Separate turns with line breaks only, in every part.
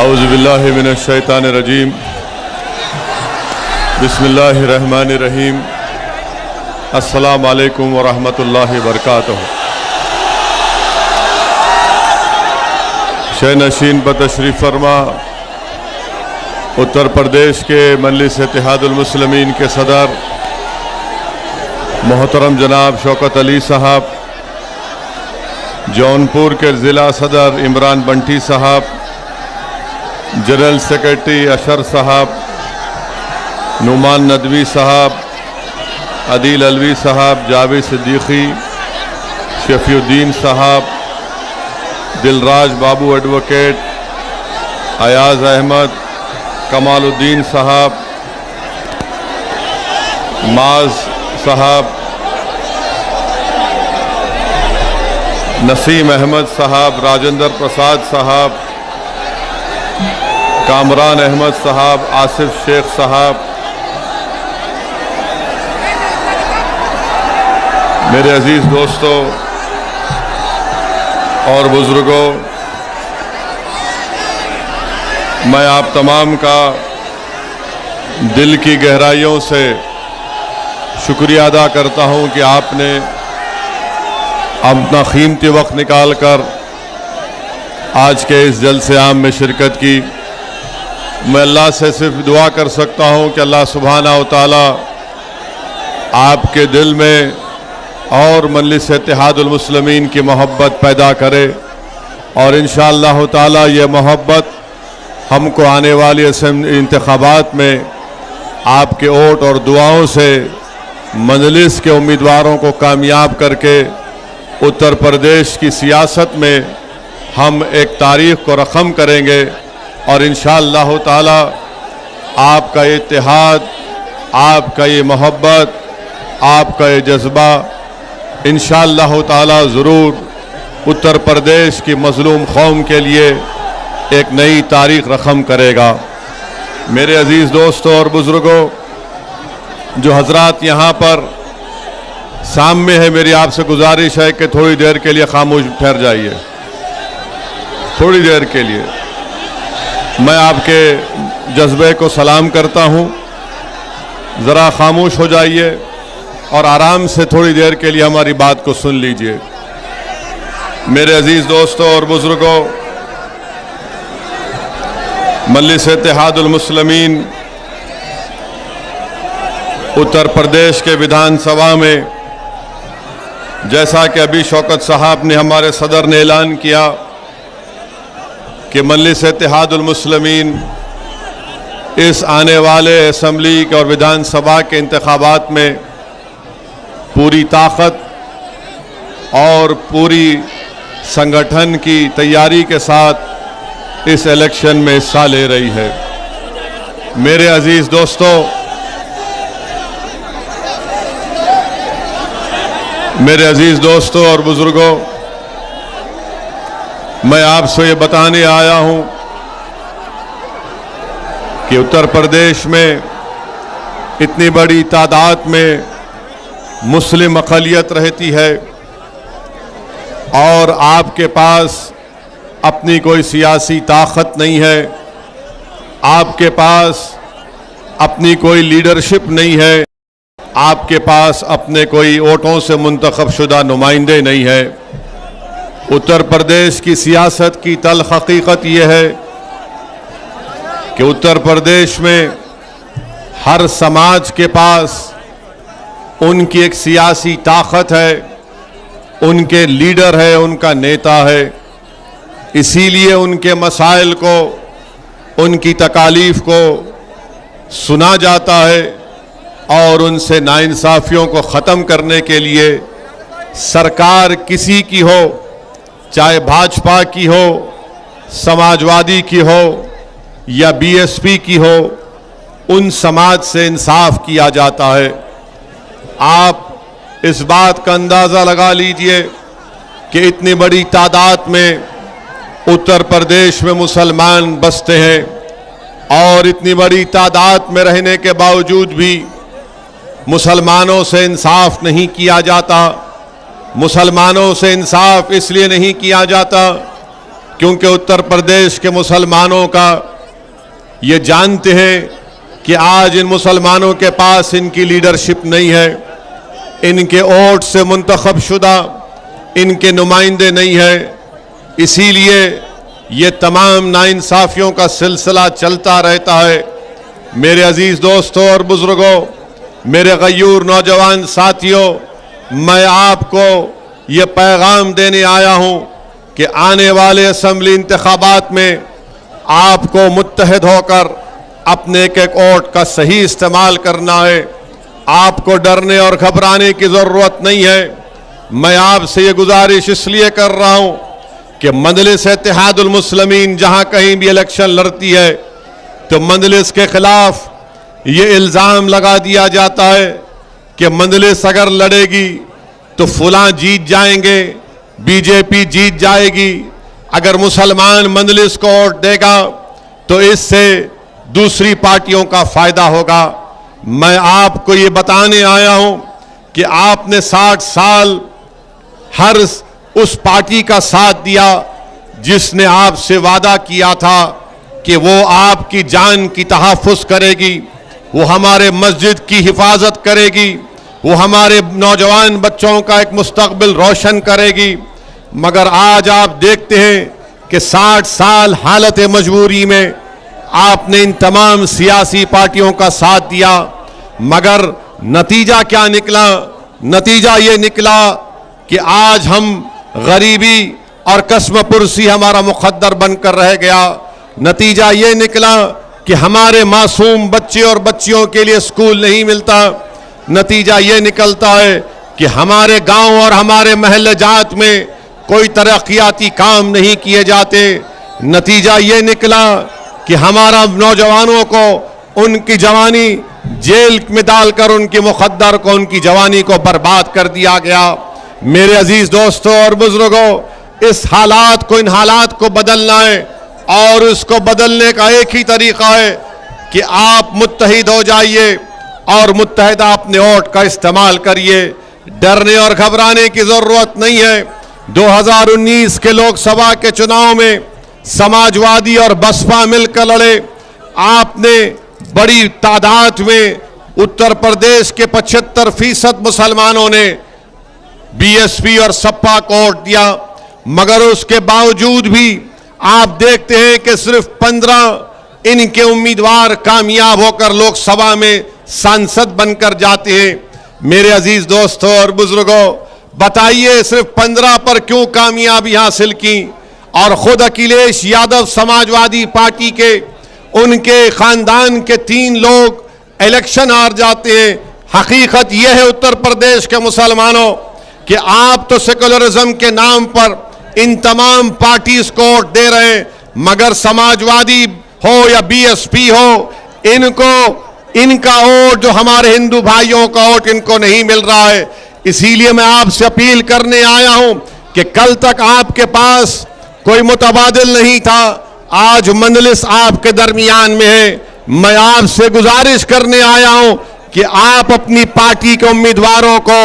औज़ुबिल्लाहि मिनश्शैतानिर्रजीम बिस्मिल्लाहिर्रहमानिर्रहीम अस्सलामु अलैकुम वरहमतुल्लाहि वबरकातुहू। शह नशीन पर तशरीफ़ फरमा उत्तर प्रदेश के मजलिस इत्तेहादुल मुस्लिमीन के सदर मोहतरम जनाब शौकत अली साहब, जौनपुर के ज़िला सदर इमरान बंटी साहब, जनरल सेक्रेटरी अशर साहब, नुमान नदवी साहब, अदील अलवी साहब, जावेद सिद्दीकी, शफीउद्दीन साहब, दिलराज बाबू एडवोकेट, अयाज अहमद, कमालुद्दीन साहब, माज साहब, नसीम अहमद साहब, राजेंद्र प्रसाद साहब, कामरान अहमद साहब, आसिफ शेख साहब, मेरे अजीज़ दोस्तों और बुज़ुर्गों, मैं आप तमाम का दिल की गहराइयों से शुक्रिया अदा करता हूं कि आपने अपना कीमती वक्त निकाल कर आज के इस जलसे आम में शिरकत की। मैं अल्लाह से सिर्फ दुआ कर सकता हूं कि अल्लाह सुब्हानहू व तआला आपके दिल में और मजलिस इत्तेहादुल मुस्लिमीन की मोहब्बत पैदा करे और इंशाअल्लाह ताला ये मोहब्बत हमको आने वाली इंतखाबात में आपके वोट और दुआओं से मजलिस के उम्मीदवारों को कामयाब करके उत्तर प्रदेश की सियासत में हम एक तारीख़ को रकम करेंगे और इंशाअल्लाह ताला आपका इत्तेहाद, आपका ये मोहब्बत, आपका ये जज्बा इंशाअल्लाह ताला ज़रूर उत्तर प्रदेश की मज़लूम कौम के लिए एक नई तारीख़ रकम करेगा। मेरे अज़ीज़ दोस्तों और बुज़ुर्गों, जो हज़रात यहाँ पर सामने है, मेरी आपसे गुजारिश है कि थोड़ी देर के लिए खामोश ठहर जाइए। थोड़ी देर के लिए मैं आपके जज्बे को सलाम करता हूँ, ज़रा खामोश हो जाइए और आराम से थोड़ी देर के लिए हमारी बात को सुन लीजिए। मेरे अजीज़ दोस्तों और बुज़ुर्गों, मजलिस इत्तेहादुल मुस्लिमीन उत्तर प्रदेश के विधानसभा में, जैसा कि अभी शौकत साहब ने, हमारे सदर ने ऐलान किया कि मजलिस इत्तेहादुल मुस्लिमीन इस आने वाले असम्बली और विधानसभा के इंतखाबात में पूरी ताकत और पूरी संगठन की तैयारी के साथ इस इलेक्शन में हिस्सा ले रही है। मेरे अजीज़ दोस्तों, मेरे अजीज़ दोस्तों और बुज़ुर्गों, मैं आपसे ये बताने आया हूँ कि उत्तर प्रदेश में इतनी बड़ी तादाद में मुस्लिम अक़लियत रहती है और आपके पास अपनी कोई सियासी ताकत नहीं है, आपके पास अपनी कोई लीडरशिप नहीं है, आपके पास अपने कोई वोटों से मुंतखब शुदा नुमाइंदे नहीं है। उत्तर प्रदेश की सियासत की तल्ख़ हकीकत यह है कि उत्तर प्रदेश में हर समाज के पास उनकी एक सियासी ताकत है, उनके लीडर है, उनका नेता है। इसीलिए उनके मसाइल को, उनकी तकालीफ को सुना जाता है और उनसे नाइंसाफ़ियों को ख़त्म करने के लिए सरकार किसी की हो, चाहे भाजपा की हो, समाजवादी की हो या बीएसपी की हो, उन समाज से इंसाफ किया जाता है। आप इस बात का अंदाज़ा लगा लीजिए कि इतनी बड़ी तादाद में उत्तर प्रदेश में मुसलमान बसते हैं और इतनी बड़ी तादाद में रहने के बावजूद भी मुसलमानों से इंसाफ नहीं किया जाता। मुसलमानों से इंसाफ इसलिए नहीं किया जाता क्योंकि उत्तर प्रदेश के मुसलमानों का ये जानते हैं कि आज इन मुसलमानों के पास इनकी लीडरशिप नहीं है, इनके वोट से मुंतखब शुदा इनके नुमाइंदे नहीं है। इसीलिए ये तमाम नाइंसाफियों का सिलसिला चलता रहता है। मेरे अजीज दोस्तों और बुजुर्गों, मेरे गयूर नौजवान साथियों, मैं आपको ये पैगाम देने आया हूं कि आने वाले असेंबली इंतखाबात में आपको मुत्तहिद होकर अपने एक एक वोट का सही इस्तेमाल करना है। आपको डरने और घबराने की जरूरत नहीं है। मैं आपसे ये गुजारिश इसलिए कर रहा हूं कि मजलिस इत्तेहादुल मुस्लिमीन जहां कहीं भी इलेक्शन लड़ती है तो मजलिस के खिलाफ ये इल्ज़ाम लगा दिया जाता है कि मजलिस अगर लड़ेगी तो फलां जीत जाएंगे, बीजेपी जीत जाएगी। अगर मुसलमान मजलिस को वोट देगा तो इससे दूसरी पार्टियों का फायदा होगा। मैं आपको ये बताने आया हूं कि आपने 60 साल हर उस पार्टी का साथ दिया जिसने आपसे वादा किया था कि वो आपकी जान की तहफ़्फ़ुज़ करेगी, वो हमारे मस्जिद की हिफाजत करेगी, वो हमारे नौजवान बच्चों का एक मुस्तकबिल रोशन करेगी। मगर आज आप देखते हैं कि 60 साल हालत मजबूरी में आपने इन तमाम सियासी पार्टियों का साथ दिया, मगर नतीजा क्या निकला? नतीजा ये निकला कि आज हम गरीबी और कसमपुरसी हमारा मुक़द्दर बनकर रह गया। नतीजा ये निकला कि हमारे मासूम बच्चे और बच्चियों के लिए स्कूल नहीं मिलता। नतीजा ये निकलता है कि हमारे गांव और हमारे महल्ले जात में कोई तरक्याती काम नहीं किए जाते। नतीजा ये निकला कि हमारा नौजवानों को उनकी जवानी जेल में डालकर उनकी मुक़द्दर को, उनकी जवानी को बर्बाद कर दिया गया। मेरे अजीज दोस्तों और बुजुर्गों, इस हालात को, इन हालात को बदलना है और उसको बदलने का एक ही तरीका है कि आप मुत्तहिद हो जाइए और मुत्तहिदा अपने वोट का इस्तेमाल करिए। डरने और घबराने की जरूरत नहीं है। 2019 के लोकसभा के चुनाव में समाजवादी और बसपा मिलकर लड़े। आपने बड़ी तादाद में उत्तर प्रदेश के 75% मुसलमानों ने बीएसपी और सपा को वोट दिया, मगर उसके बावजूद भी आप देखते हैं कि सिर्फ 15 इनके उम्मीदवार कामयाब होकर लोकसभा में सांसद बनकर जाते हैं। मेरे अजीज दोस्तों और बुजुर्गों, बताइए सिर्फ 15 पर क्यों कामयाबी हासिल की? और खुद अखिलेश यादव समाजवादी पार्टी के, उनके खानदान के 3 लोग इलेक्शन हार जाते हैं। हकीकत यह है उत्तर प्रदेश के मुसलमानों कि आप तो सेकुलरिज्म के नाम पर इन तमाम पार्टीज को वोट दे रहे हैं, मगर समाजवादी हो या बीएसपी हो, इनका वोट, जो हमारे हिंदू भाइयों का वोट, इनको नहीं मिल रहा है। इसीलिए मैं आपसे अपील करने आया हूं कि कल तक आपके पास कोई मुतबादिल नहीं था, आज मजलिस आपके दरमियान में है। मैं आपसे गुजारिश करने आया हूं कि आप अपनी पार्टी के उम्मीदवारों को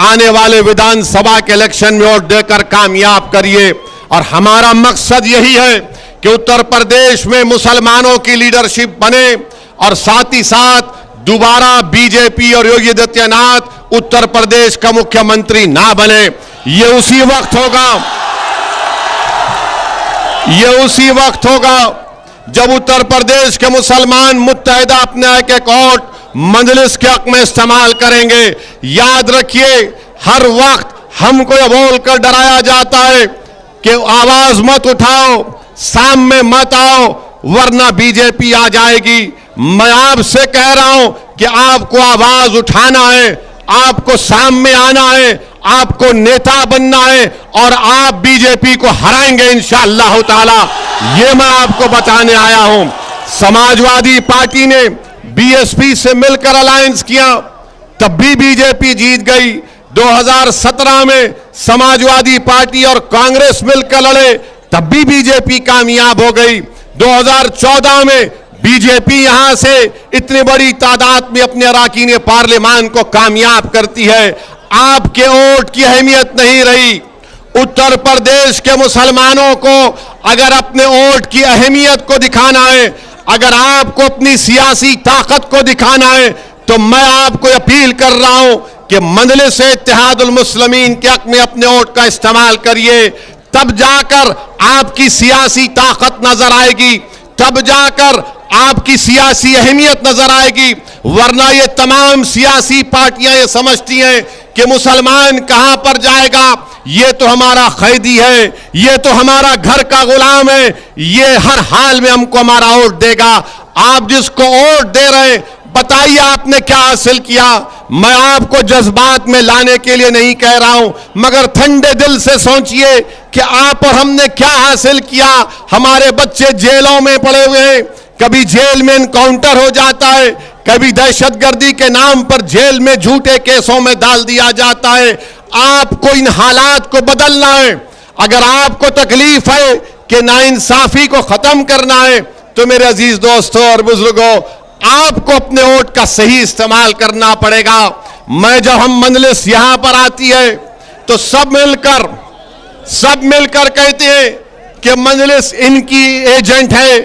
आने वाले विधानसभा के इलेक्शन में वोट देकर कामयाब करिए। और हमारा मकसद यही है कि उत्तर प्रदेश में मुसलमानों की लीडरशिप बने और साथ ही साथ दोबारा बीजेपी और योगी आदित्यनाथ उत्तर प्रदेश का मुख्यमंत्री ना बने। ये उसी वक्त होगा जब उत्तर प्रदेश के मुसलमान मुत्तहिदा अपने एक एक वोट मजलिस के हक में इस्तेमाल करेंगे। याद रखिए, हर वक्त हमको यह बोलकर डराया जाता है कि आवाज मत उठाओ, सामने मत आओ, वरना बीजेपी आ जाएगी। मैं आपसे कह रहा हूं कि आपको आवाज उठाना है, आपको सामने आना है, आपको नेता बनना है और आप बीजेपी को हराएंगे इंशाअल्लाह ताला। ये मैं आपको बताने आया हूं। समाजवादी पार्टी ने बीएसपी से मिलकर अलायंस किया, तब भी बीजेपी जीत गई। 2017 में समाजवादी पार्टी और कांग्रेस मिलकर लड़े, तब भी बीजेपी कामयाब हो गई। 2014 में बीजेपी यहां से इतनी बड़ी तादाद में अपने अरकान पार्लियामान को कामयाब करती है। आपके वोट की अहमियत नहीं रही,
उत्तर प्रदेश के मुसलमानों को अगर अपने वोट की अहमियत को दिखाना है, अगर आपको अपनी सियासी ताकत को दिखाना है, तो मैं आपको अपील कर रहा हूं कि मजलिस इत्तेहादुल मुस्लिमीन के हक में अपने वोट का इस्तेमाल करिए। तब जाकर आपकी सियासी ताकत नजर आएगी, तब जाकर आपकी सियासी अहमियत नजर आएगी। वरना ये तमाम सियासी पार्टियां ये समझती हैं कि मुसलमान कहां पर जाएगा, ये तो हमारा कैदी है, ये तो हमारा घर का गुलाम है, ये हर हाल में हमको हमारा वोट देगा। आप जिसको वोट दे रहे हैं, बताइए आपने क्या हासिल किया। मैं आपको जज्बात में लाने के लिए नहीं कह रहा हूं, मगर ठंडे दिल से सोचिए कि आप और हमने क्या हासिल किया। हमारे बच्चे जेलों में पड़े हुए हैं, कभी जेल में एनकाउंटर हो जाता है, कभी दहशतगर्दी के नाम पर जेल में झूठे केसों में डाल दिया जाता है। आपको इन हालात को बदलना है। अगर आपको तकलीफ है कि नाइंसाफी को खत्म करना है, तो मेरे अजीज दोस्तों और बुजुर्गों, आपको अपने वोट का सही इस्तेमाल करना पड़ेगा। मैं जब हम मजलिस यहां पर आती है तो सब मिलकर कहते हैं कि मजलिस इनकी एजेंट है।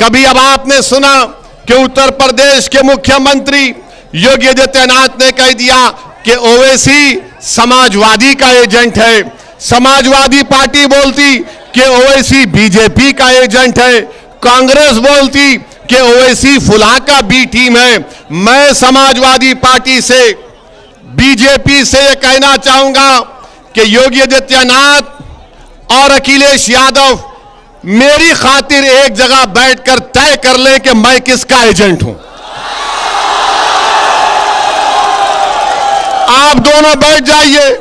कभी अब आपने सुना कि उत्तर प्रदेश के मुख्यमंत्री योगी आदित्यनाथ ने कह दिया कि ओवैसी समाजवादी का एजेंट है। समाजवादी पार्टी बोलती कि ओवैसी बीजेपी का एजेंट है। कांग्रेस बोलती कि ओवैसी फुला का बी टीम है। मैं समाजवादी पार्टी से, बीजेपी से यह कहना चाहूंगा कि योगी आदित्यनाथ और अखिलेश यादव मेरी खातिर एक जगह बैठकर तय कर लें कि मैं किसका एजेंट हूं। आप दोनों बैठ जाइए।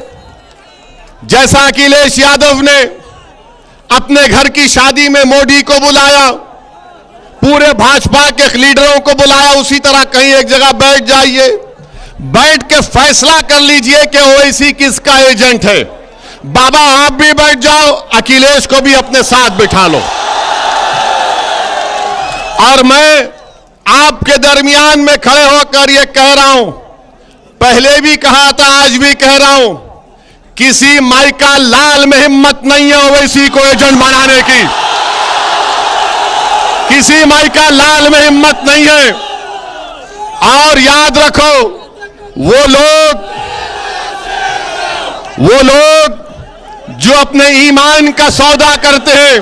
जैसा अखिलेश यादव ने अपने घर की शादी में मोदी को बुलाया, पूरे भाजपा के लीडरों को बुलाया, उसी तरह कहीं एक जगह बैठ जाइए, बैठ के फैसला कर लीजिए कि ओवैसी किसका एजेंट है। बाबा आप भी बैठ जाओ, अखिलेश को भी अपने साथ बिठा लो। और मैं आपके दरमियान में खड़े होकर यह कह रहा हूं, पहले भी कहा था, आज भी कह रहा हूं, किसी माइका लाल में हिम्मत नहीं है ओवैसी को एजेंट बनाने की। किसी माइका लाल में हिम्मत नहीं है। और याद रखो, वो लोग जो अपने ईमान का सौदा करते हैं,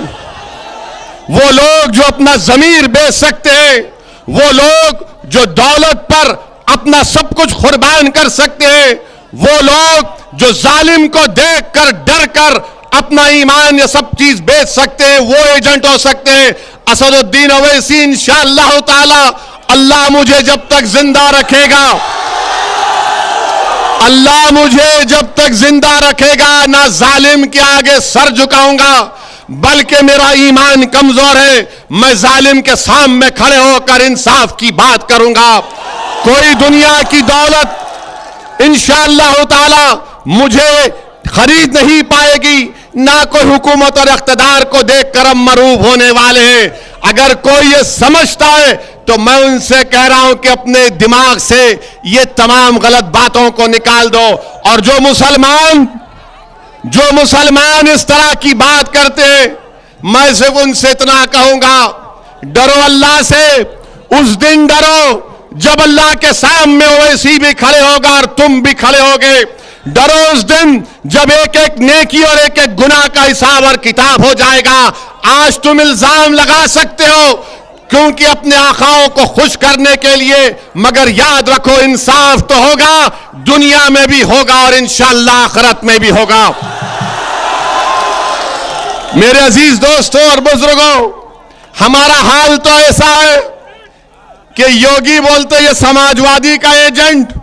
वो लोग जो अपना जमीर बेच सकते हैं, वो लोग जो दौलत पर अपना सब कुछ कुर्बान कर सकते हैं, वो लोग जो जालिम को देखकर डर कर अपना ईमान या सब चीज बेच सकते हैं, वो एजेंट हो सकते हैं। असदुद्दीन ओवैसी इंशाअल्लाह ताला, अल्लाह मुझे जब तक जिंदा रखेगा, अल्लाह मुझे जब तक जिंदा रखेगा, ना जालिम के आगे सर झुकाऊंगा, बल्कि मेरा ईमान कमजोर है। मैं जालिम के सामने खड़े होकर इंसाफ की बात करूंगा। कोई दुनिया की दौलत इंशाअल्लाह ताला मुझे खरीद नहीं पाएगी, ना कोई हुकूमत और इख्तिदार को देखकर हम मरूब होने वाले हैं। अगर कोई ये समझता है तो मैं उनसे कह रहा हूं कि अपने दिमाग से ये तमाम गलत बातों को निकाल दो। और जो मुसलमान इस तरह की बात करते हैं, मैं सिर्फ उनसे इतना कहूंगा, डरो अल्लाह से। उस दिन डरो जब अल्लाह के सामने ओवैसी भी खड़े होगा और तुम भी खड़े होगे। डरो उस दिन जब एक एक नेकी और एक एक गुनाह का हिसाब और किताब हो जाएगा। आज तुम इल्जाम लगा सकते हो क्योंकि अपने आकाओं को खुश करने के लिए, मगर याद रखो इंसाफ तो होगा, दुनिया में भी होगा और इंशाअल्लाह आखिरत में भी होगा। मेरे अजीज दोस्तों और बुजुर्गों, हमारा हाल तो ऐसा है कि योगी बोलते ये समाजवादी का एजेंट,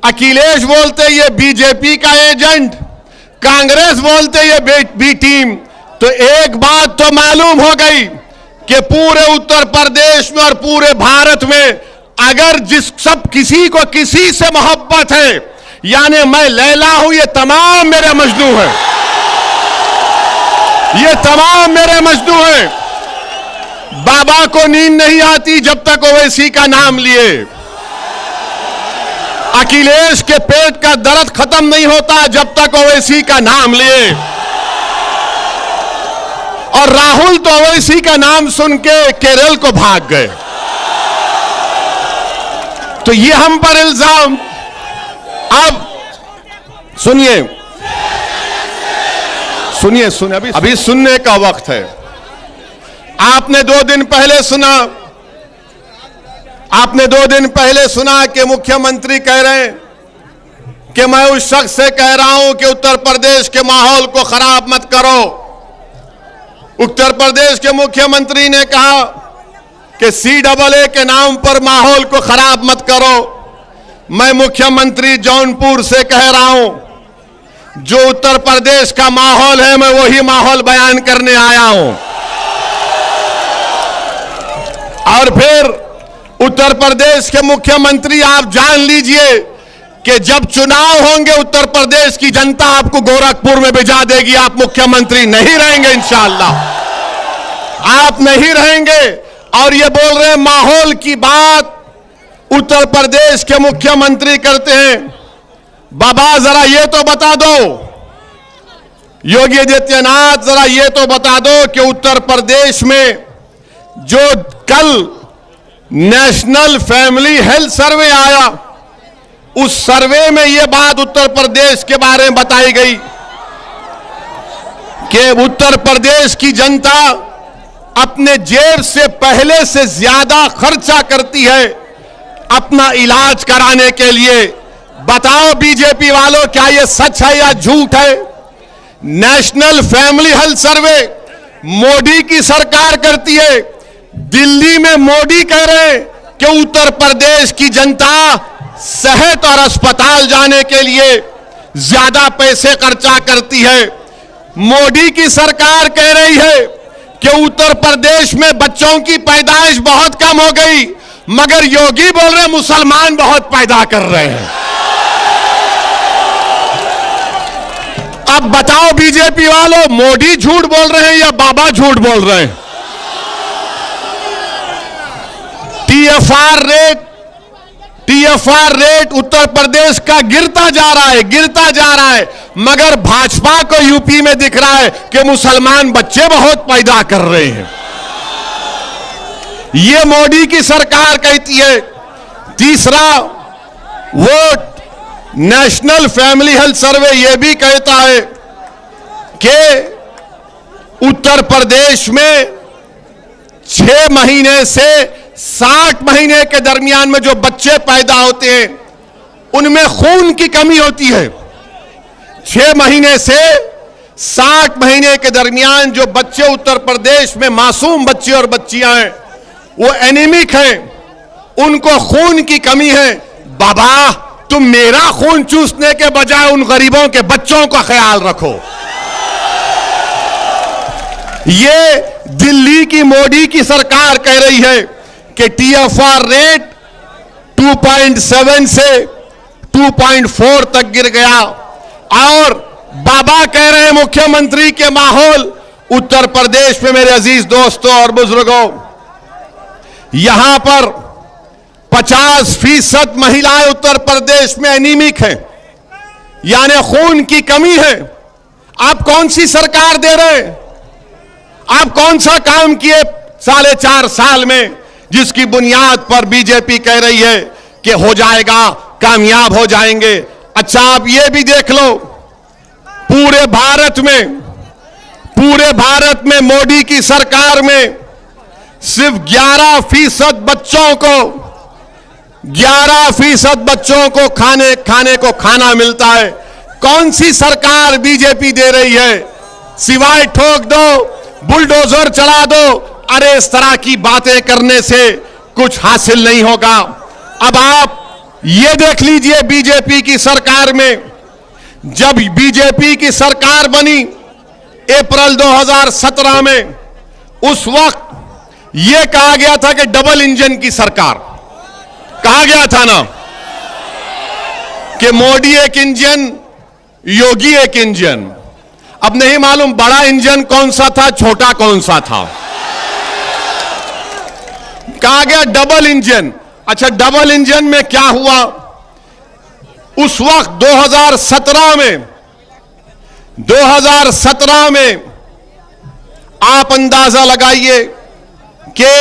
अखिलेश बोलते ये बीजेपी का एजेंट, कांग्रेस बोलते ये बी टीम। तो एक बात तो मालूम हो गई कि पूरे उत्तर प्रदेश में और पूरे भारत में अगर किसी को किसी से मोहब्बत है, यानी मैं लैला हूं, ये तमाम मेरे मजनू हैं, ये तमाम मेरे मजनू हैं। बाबा को नींद नहीं आती जब तक ओवैसी का नाम लिए, अखिलेश के पेट का दर्द खत्म नहीं होता जब तक ओवैसी का नाम लिए। और राहुल तो ओवैसी का नाम सुन के केरल को भाग गए। तो ये हम पर इल्जाम। अब सुनिए सुनिए सुनिए, अभी सुनने का वक्त है। आपने 2 दिन पहले सुना कि मुख्यमंत्री कह रहे हैं कि मैं उस शख्स से कह रहा हूं कि उत्तर प्रदेश के माहौल को खराब मत करो। उत्तर प्रदेश के मुख्यमंत्री ने कहा कि CAA के नाम पर माहौल को खराब मत करो। मैं मुख्यमंत्री जौनपुर से कह रहा हूं, जो उत्तर प्रदेश का माहौल है मैं वही माहौल बयान करने आया हूं। और फिर उत्तर प्रदेश के मुख्यमंत्री, आप जान लीजिए कि जब चुनाव होंगे उत्तर प्रदेश की जनता आपको गोरखपुर में भिजा देगी। आप मुख्यमंत्री नहीं रहेंगे, इंशाअल्लाह आप नहीं रहेंगे। और ये बोल रहे हैं माहौल की बात उत्तर प्रदेश के मुख्यमंत्री करते हैं। बाबा जरा ये तो बता दो, योगी आदित्यनाथ जरा ये तो बता दो कि उत्तर प्रदेश में जो कल नेशनल फैमिली हेल्थ सर्वे आया, उस सर्वे में यह बात उत्तर प्रदेश के बारे में बताई गई कि उत्तर प्रदेश की जनता अपने जेब से पहले से ज्यादा खर्चा करती है अपना इलाज कराने के लिए। बताओ बीजेपी वालों, क्या यह सच है या झूठ है? National family health survey Modi की सरकार करती है। दिल्ली में मोदी कह रहे हैं कि उत्तर प्रदेश की जनता सेहत और अस्पताल जाने के लिए ज्यादा पैसे खर्चा करती है। मोदी की सरकार कह रही है कि उत्तर प्रदेश में बच्चों की पैदाइश बहुत कम हो गई, मगर योगी बोल रहे मुसलमान बहुत पैदा कर रहे हैं। अब बताओ बीजेपी वालों, मोदी झूठ बोल रहे हैं या बाबा झूठ बोल रहे हैं? TFR रेट उत्तर प्रदेश का गिरता जा रहा है, मगर भाजपा को यूपी में दिख रहा है कि मुसलमान बच्चे बहुत पैदा कर रहे हैं। यह मोदी की सरकार कहती है। तीसरा, वो नेशनल फैमिली हेल्थ सर्वे यह भी कहता है कि उत्तर प्रदेश में 6 महीने से 60 महीने के दरमियान में जो बच्चे पैदा होते हैं उनमें खून की कमी होती है। 6 महीने से 60 महीने के दरमियान जो बच्चे उत्तर प्रदेश में मासूम बच्चे और बच्चियां हैं वो एनीमिक हैं, उनको खून की कमी है। बाबा, तुम मेरा खून चूसने के बजाय उन गरीबों के बच्चों का ख्याल रखो। ये दिल्ली की मोदी की सरकार कह रही है कि TFR रेट 2.7 से 2.4 तक गिर गया, और बाबा कह रहे हैं मुख्यमंत्री के माहौल उत्तर प्रदेश में। मेरे अजीज दोस्तों और बुजुर्गों, यहां पर 50% महिलाएं उत्तर प्रदेश में एनीमिक हैं, यानी खून की कमी है। आप कौन सी सरकार दे रहे हैं? आप कौन सा काम किए 4.5 साल में जिसकी बुनियाद पर बीजेपी कह रही है कि हो जाएगा, कामयाब हो जाएंगे? अच्छा, आप ये भी देख लो, पूरे भारत में मोदी की सरकार में सिर्फ 11% बच्चों को खाने को खाना मिलता है। कौन सी सरकार बीजेपी दे रही है? सिवाय ठोक दो, बुलडोजर चला दो, अरे इस तरह की बातें करने से कुछ हासिल नहीं होगा। अब आप ये देख लीजिए, बीजेपी की सरकार में, जब बीजेपी की सरकार बनी अप्रैल 2017 में, उस वक्त यह कहा गया था कि डबल इंजन की सरकार, कहा गया था ना कि मोदी एक इंजन, योगी एक इंजन। अब नहीं मालूम बड़ा इंजन कौन सा था, छोटा कौन सा था। कहा गया डबल इंजन। अच्छा, डबल इंजन में क्या हुआ? उस वक्त 2017 में आप अंदाजा लगाइए कि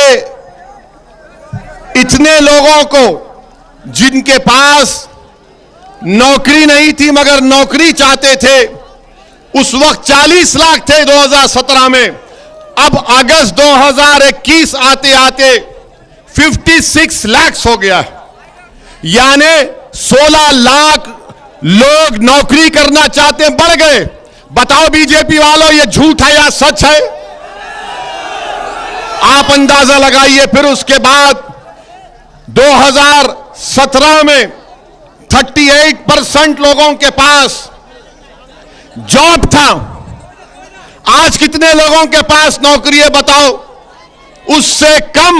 इतने लोगों को जिनके पास नौकरी नहीं थी मगर नौकरी चाहते थे, उस वक्त 40 लाख थे 2017 में, अब अगस्त 2021 आते आते 56 लाख हो गया, यानी 16 लाख लोग नौकरी करना चाहते हैं, बढ़ गए। बताओ बीजेपी वालों, ये झूठ है या सच है? आप अंदाजा लगाइए। फिर उसके बाद 2017 में 38% लोगों के पास जॉब था। आज कितने लोगों के पास नौकरी है बताओ? उससे कम।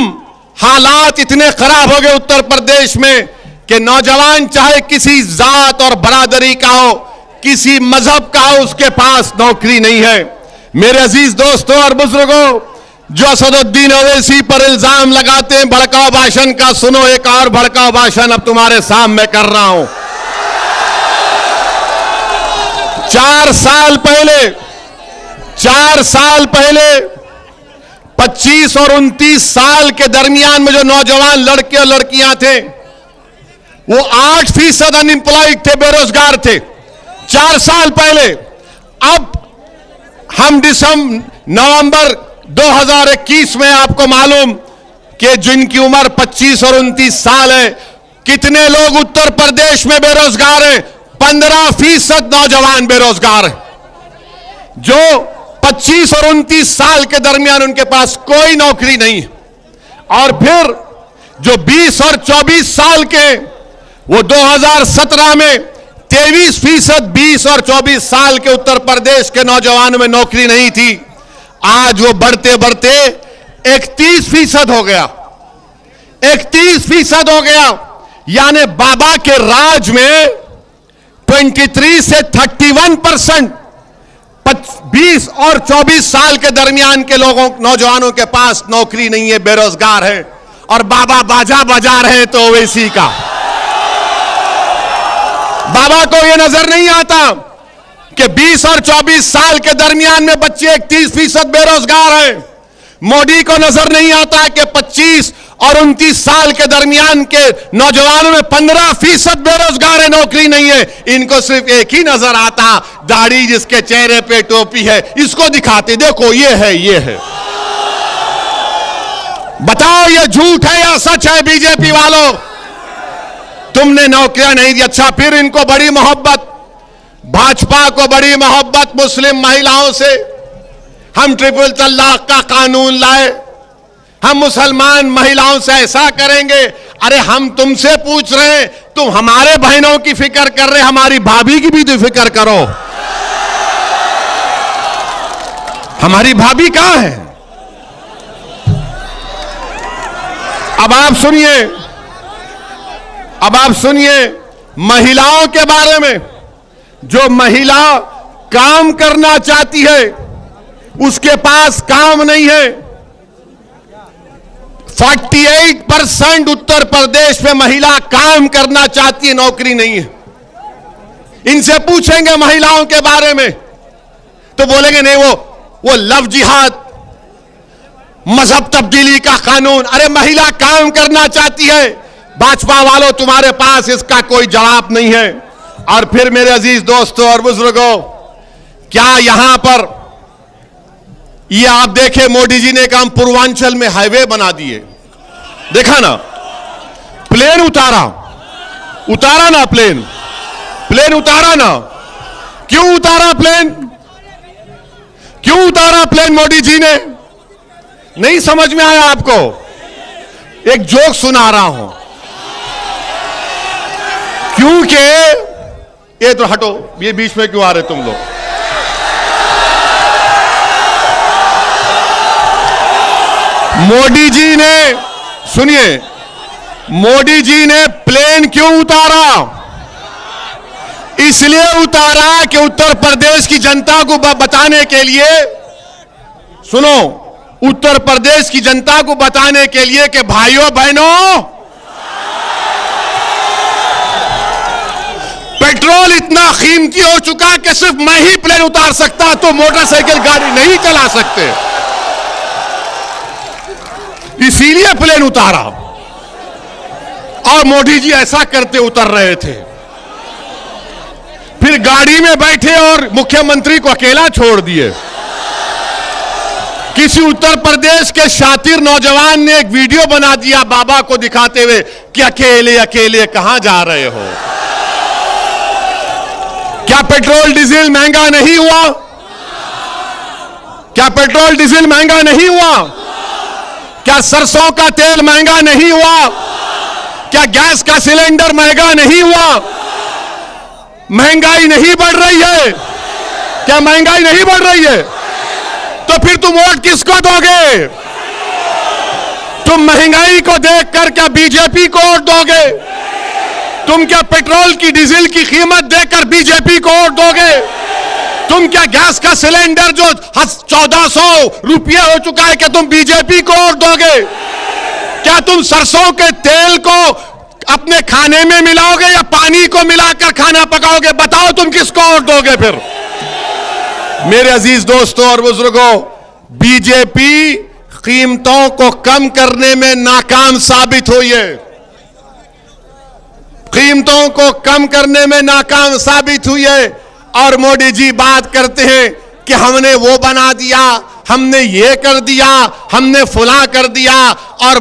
हालात इतने खराब हो गए उत्तर प्रदेश में कि नौजवान चाहे किसी जात और बरादरी का हो, किसी मजहब का हो, उसके पास नौकरी नहीं है। मेरे अजीज दोस्तों और बुजुर्गों, जो असदुद्दीन ओवैसी पर इल्जाम लगाते हैं भड़काऊ भाषण का, सुनो एक और भड़काऊ भाषण अब तुम्हारे सामने कर रहा हूं। 4 साल पहले 25 और 29 साल के दरमियान में जो नौजवान लड़के और लड़कियां थे, वो 8% अनएम्प्लॉयड थे, बेरोजगार थे 4 साल पहले। अब हम नवंबर 2021 में आपको मालूम कि जिनकी उम्र 25 और 29 साल है, कितने लोग उत्तर प्रदेश में बेरोजगार हैं? 15% नौजवान बेरोजगार हैं, जो 25 और 29 साल के दरमियान उनके पास कोई नौकरी नहीं है। और फिर जो 20 और 24 साल के, वो 2017 में 23% 20 और 24 साल के उत्तर प्रदेश के नौजवानों में नौकरी नहीं थी। आज वो बढ़ते बढ़ते 31% हो गया, 31% हो गया। यानी बाबा के राज में 23 से 31% 20 और 24 साल के दरमियान के लोगों, नौजवानों के पास नौकरी नहीं है, बेरोजगार है। और बाबा बाजा बजा रहे तो ओवैसी का। बाबा को यह नजर नहीं आता कि 20 और 24 साल के दरमियान में बच्चे 31% बेरोजगार हैं। मोदी को नजर नहीं आता कि 25 और 29 साल के दरमियान के नौजवानों में 15% बेरोजगार है, नौकरी नहीं है। इनको सिर्फ एक ही नजर आता, दाढ़ी जिसके चेहरे पे टोपी है, इसको दिखाते, देखो ये है, ये है। बताओ ये झूठ है या सच है? बीजेपी वालों, तुमने नौकरियां नहीं दी। अच्छा, फिर इनको बड़ी मोहब्बत, भाजपा को बड़ी मोहब्बत मुस्लिम महिलाओं से। हम ट्रिपल तलाक का कानून लाए, हम मुसलमान महिलाओं से ऐसा करेंगे। अरे हम तुमसे पूछ रहे हैं, तुम हमारे बहनों की फिक्र कर रहे, हमारी भाभी की भी तो फिक्र करो। हमारी भाभी कहां है? अब आप सुनिए महिलाओं के बारे में। जो महिला काम करना चाहती है, उसके पास काम नहीं है। 48% उत्तर प्रदेश में महिला काम करना चाहती है, नौकरी नहीं है। इनसे पूछेंगे महिलाओं के बारे में तो बोलेंगे नहीं, वो लव जिहाद, मजहब तब्दीली का कानून। अरे महिला काम करना चाहती है, भाजपा वालों तुम्हारे पास इसका कोई जवाब नहीं है। और फिर मेरे अजीज दोस्तों और बुजुर्गों, क्या यहां पर ये आप देखे मोदी जी ने काम पूर्वांचल में हाईवे बना दिए, देखा ना? प्लेन उतारा ना, प्लेन उतारा ना। क्यों उतारा प्लेन? क्यों उतारा प्लेन मोदी जी ने? नहीं समझ में आया आपको? एक जोक सुना रहा हूं। क्योंकि ये तो हटो, ये बीच में क्यों आ रहे तुम लोग? मोदी जी ने, सुनिए, मोदी जी ने प्लेन क्यों उतारा? इसलिए उतारा कि उत्तर प्रदेश की जनता को बताने के लिए, सुनो, उत्तर प्रदेश की जनता को बताने के लिए कि भाइयों बहनों, पेट्रोल इतना कीमती हो चुका कि सिर्फ मैं ही प्लेन उतार सकता, तो मोटरसाइकिल गाड़ी नहीं चला सकते। इसीलिए प्लेन उतारा। और मोदी जी ऐसा करते उतर रहे थे, फिर गाड़ी में बैठे और मुख्यमंत्री को अकेला छोड़ दिए। किसी उत्तर प्रदेश के शातिर नौजवान ने एक वीडियो बना दिया बाबा को दिखाते हुए कि अकेले अकेले कहां जा रहे हो। क्या पेट्रोल डीजल महंगा नहीं हुआ? क्या पेट्रोल डीजल महंगा नहीं हुआ? क्या सरसों का तेल महंगा नहीं हुआ? क्या गैस का सिलेंडर महंगा नहीं हुआ? महंगाई नहीं बढ़ रही है? क्या महंगाई नहीं बढ़ रही है? तो फिर तुम वोट किसको दोगे? तुम महंगाई को देखकर क्या बीजेपी को वोट दोगे? तुम क्या पेट्रोल की डीजल की कीमत देखकर बीजेपी को वोट दोगे? तुम क्या गैस का सिलेंडर जो 1400 रुपये हो चुका है, क्या तुम बीजेपी को वोट दोगे? क्या तुम सरसों के तेल को अपने खाने में मिलाओगे या पानी को मिलाकर खाना पकाओगे? बताओ तुम किसको वोट दोगे फिर? मेरे अजीज दोस्तों और बुजुर्गों, बीजेपी कीमतों को कम करने में नाकाम साबित हुई है। कीमतों को कम करने में नाकाम साबित हुई है। और मोदी जी बात करते हैं कि हमने वो बना दिया, हमने ये कर दिया, हमने फुला कर दिया। और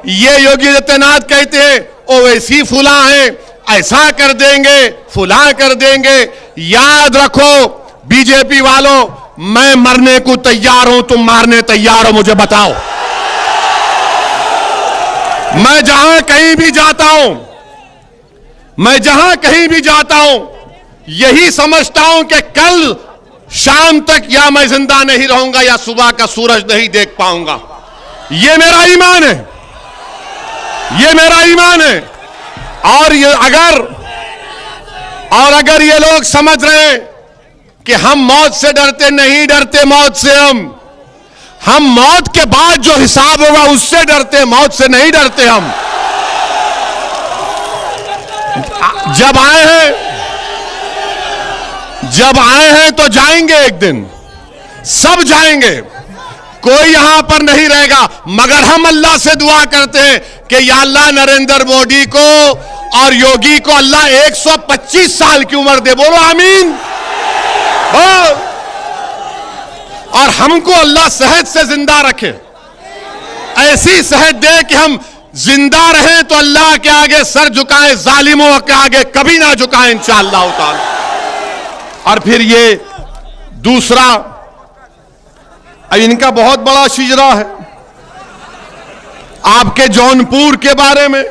ये योगी आदित्यनाथ कहते हैं ओवैसी फुला है, ऐसा कर देंगे, फुला कर देंगे। याद रखो बीजेपी वालों, मैं मरने को तैयार हूं, तुम मारने तैयार हो? मुझे बताओ। मैं जहां कहीं भी जाता हूं, मैं जहां कहीं भी जाता हूं, यही समझता हूं कि कल शाम तक या मैं जिंदा नहीं रहूंगा या सुबह का सूरज नहीं देख पाऊंगा। यह मेरा ईमान है, यह मेरा ईमान है। और अगर ये लोग समझ रहे हैं कि हम मौत से डरते, नहीं डरते मौत से। हम मौत के बाद जो हिसाब होगा उससे डरते, मौत से नहीं डरते हम। जब आए हैं तो जाएंगे एक दिन, सब जाएंगे, कोई यहां पर नहीं रहेगा। मगर हम अल्लाह से दुआ करते हैं कि या अल्लाह नरेंद्र मोदी को और योगी को अल्लाह 125 साल की उम्र दे। बोलो आमीन। और हमको अल्लाह सेहत से जिंदा रखे, ऐसी सेहत दे कि हम जिंदा रहें तो अल्लाह के आगे सर झुकाएं, जालिमों के आगे कभी ना झुकाएं इंशाअल्लाह ताला। और फिर ये दूसरा, इनका बहुत बड़ा शिजरा है आपके जौनपुर के बारे में।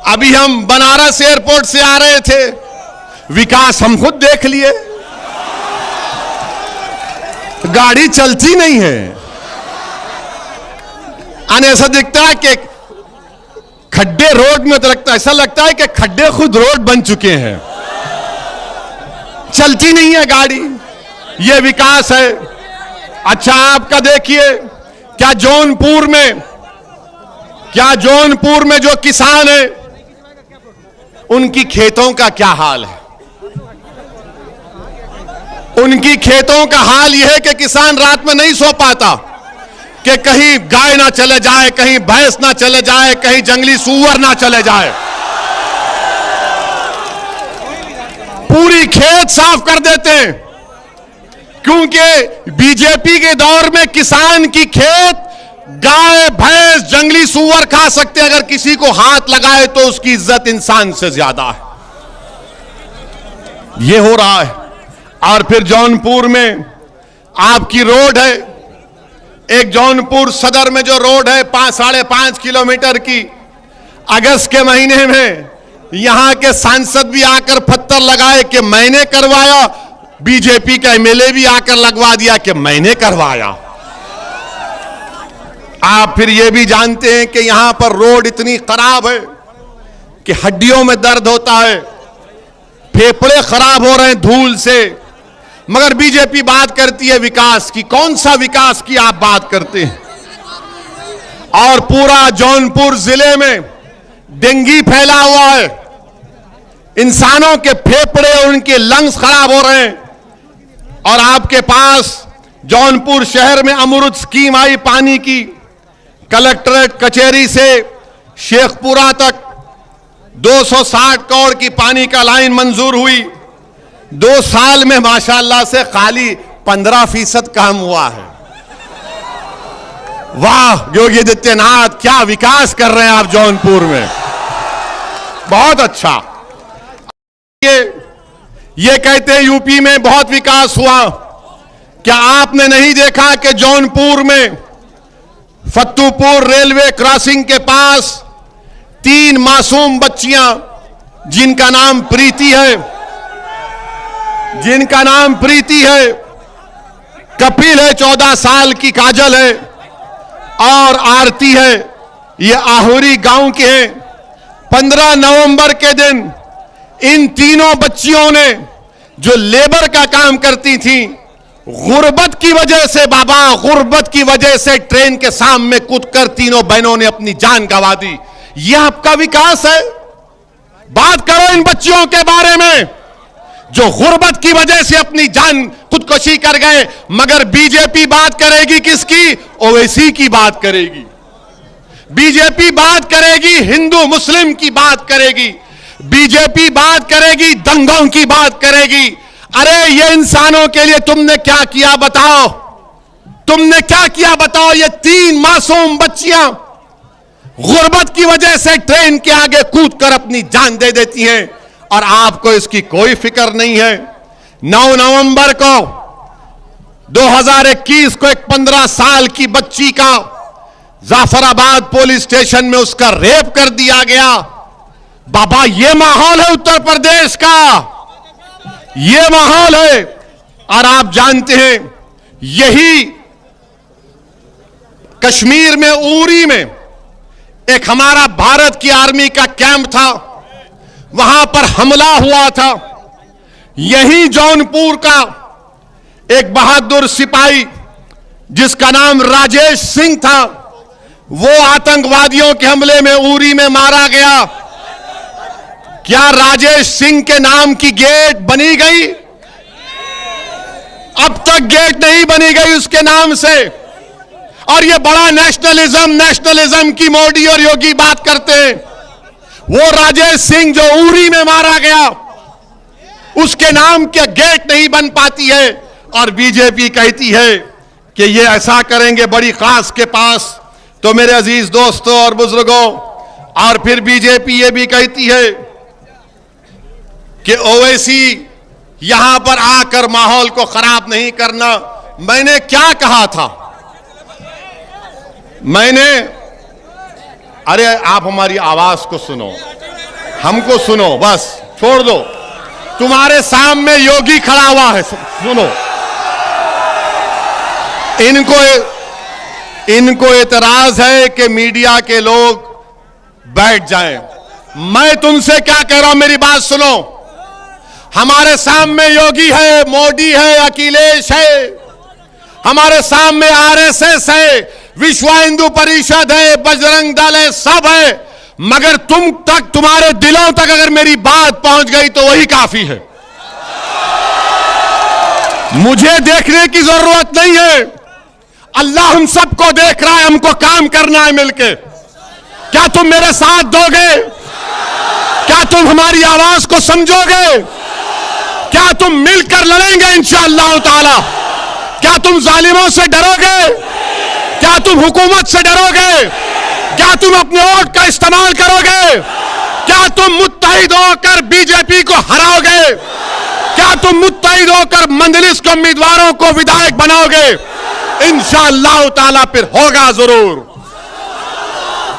अभी हम बनारस एयरपोर्ट से आ रहे थे, विकास हम खुद देख लिए, गाड़ी चलती नहीं है। ऐसा दिखता है कि खड्डे रोड में, तो ऐसा लगता है कि खड्डे खुद रोड बन चुके हैं, चलती नहीं है गाड़ी। यह विकास है। अच्छा आपका देखिए, क्या जौनपुर में जो किसान है उनकी खेतों का क्या हाल है? उनकी खेतों का हाल यह है कि किसान रात में नहीं सो पाता कि कहीं गाय ना चले जाए, कहीं भैंस ना चले जाए, कहीं जंगली सूअर ना चले जाए। पूरी खेत साफ कर देते हैं, क्योंकि बीजेपी के दौर में किसान की खेत गाय भैंस जंगली सूअर खा सकते, अगर किसी को हाथ लगाए तो उसकी इज्जत इंसान से ज्यादा है। यह हो रहा है। और फिर जौनपुर में आपकी रोड है, एक जौनपुर सदर में जो रोड है 5.5 किलोमीटर की, अगस्त के महीने में यहां के सांसद भी आकर पत्थर लगाए कि मैंने करवाया, बीजेपी का एमएलए भी आकर लगवा दिया कि मैंने करवाया। आप फिर यह भी जानते हैं कि यहां पर रोड इतनी खराब है कि हड्डियों में दर्द होता है, फेफड़े खराब हो रहे हैं धूल से। मगर बीजेपी बात करती है विकास की। कौन सा विकास की आप बात करते हैं? और पूरा जौनपुर जिले में डेंगू फैला हुआ है, इंसानों के फेफड़े और उनके लंग्स खराब हो रहे हैं। और आपके पास जौनपुर शहर में अमृत स्कीम आई पानी की, कलेक्ट्रेट कचहरी से शेखपुरा तक 260 करोड़ की पानी का लाइन मंजूर हुई। 2 साल में माशाअल्लाह से खाली 15% काम हुआ है। वाह योगी आदित्यनाथ, क्या विकास कर रहे हैं आप जौनपुर में, बहुत अच्छा। ये कहते हैं यूपी में बहुत विकास हुआ। क्या आपने नहीं देखा कि जौनपुर में फत्तूपुर रेलवे क्रॉसिंग के पास 3 मासूम बच्चियां जिनका नाम प्रीति है, कपिल है 14 साल की, काजल है और आरती है, ये आहुरी गांव के हैं। 15 नवंबर के दिन इन तीनों बच्चियों ने जो लेबर का काम करती थी, गुर्बत की वजह से गुर्बत की वजह से ट्रेन के सामने कूदकर तीनों बहनों ने अपनी जान गंवा दी। यह आपका विकास है? बात करो इन बच्चियों के बारे में जो गुर्बत की वजह से अपनी जान खुदकुशी कर गए। मगर बीजेपी बात करेगी किसकी? ओवैसी की बात करेगी। बीजेपी बात करेगी हिंदू मुस्लिम की बात करेगी, बीजेपी बात करेगी दंगों की बात करेगी। अरे ये इंसानों के लिए तुमने क्या किया बताओ, तुमने क्या किया बताओ। ये 3 मासूम बच्चियां गुर्बत की वजह से ट्रेन के आगे कूदकर अपनी जान दे देती हैं और आपको इसकी कोई फिक्र नहीं है। 9 नवंबर को 2021 को एक 15 साल की बच्ची का जाफराबाद पुलिस स्टेशन में उसका रेप कर दिया गया। बाबा ये माहौल है उत्तर प्रदेश का, ये माहौल है। और आप जानते हैं यही कश्मीर में उरी में एक हमारा भारत की आर्मी का कैंप था, वहां पर हमला हुआ था। यही जौनपुर का एक बहादुर सिपाही जिसका नाम राजेश सिंह था, वो आतंकवादियों के हमले में उरी में मारा गया। क्या राजेश सिंह के नाम की गेट बनी गई? अब तक गेट नहीं बनी गई उसके नाम से। और ये बड़ा नेशनलिज्म की मोदी और योगी बात करते हैं। वो राजेश सिंह जो उरी में मारा गया, उसके नाम के गेट नहीं बन पाती है और बीजेपी कहती है कि ये ऐसा करेंगे बड़ी खास के पास। तो मेरे अजीज दोस्तों और बुजुर्गों, और फिर बीजेपी ये भी कहती है कि ओवैसी यहां पर आकर माहौल को खराब नहीं करना। मैंने क्या कहा था? अरे आप हमारी आवाज को सुनो, हमको सुनो, बस छोड़ दो। तुम्हारे सामने योगी खड़ा हुआ है, सुनो। इनको एतराज है कि मीडिया के लोग बैठ जाएं। मैं तुमसे क्या कह रहा हूं, मेरी बात सुनो। हमारे सामने योगी है, मोदी है, अखिलेश है, हमारे सामने आरएसएस है, विश्व हिंदू परिषद है, बजरंग दल है, सब है। मगर तुम्हारे दिलों तक अगर मेरी बात पहुंच गई तो वही काफी है। मुझे देखने की जरूरत नहीं है, अल्लाह हम सबको देख रहा है। हमको काम करना है मिलके। क्या तुम मेरे साथ दोगे? क्या तुम हमारी आवाज को समझोगे? क्या तुम मिलकर लड़ेंगे इंशाअल्लाह ताला? क्या तुम जालिमों से डरोगे? क्या तुम हुकूमत से डरोगे? क्या तुम अपने वोट का इस्तेमाल करोगे? क्या तुम मुत्तहिद होकर बीजेपी को हराओगे? क्या तुम मुत्तहिद होकर मंजलिस के उम्मीदवारों को विधायक बनाओगे? इंशाअल्लाह ताला फिर होगा जरूर।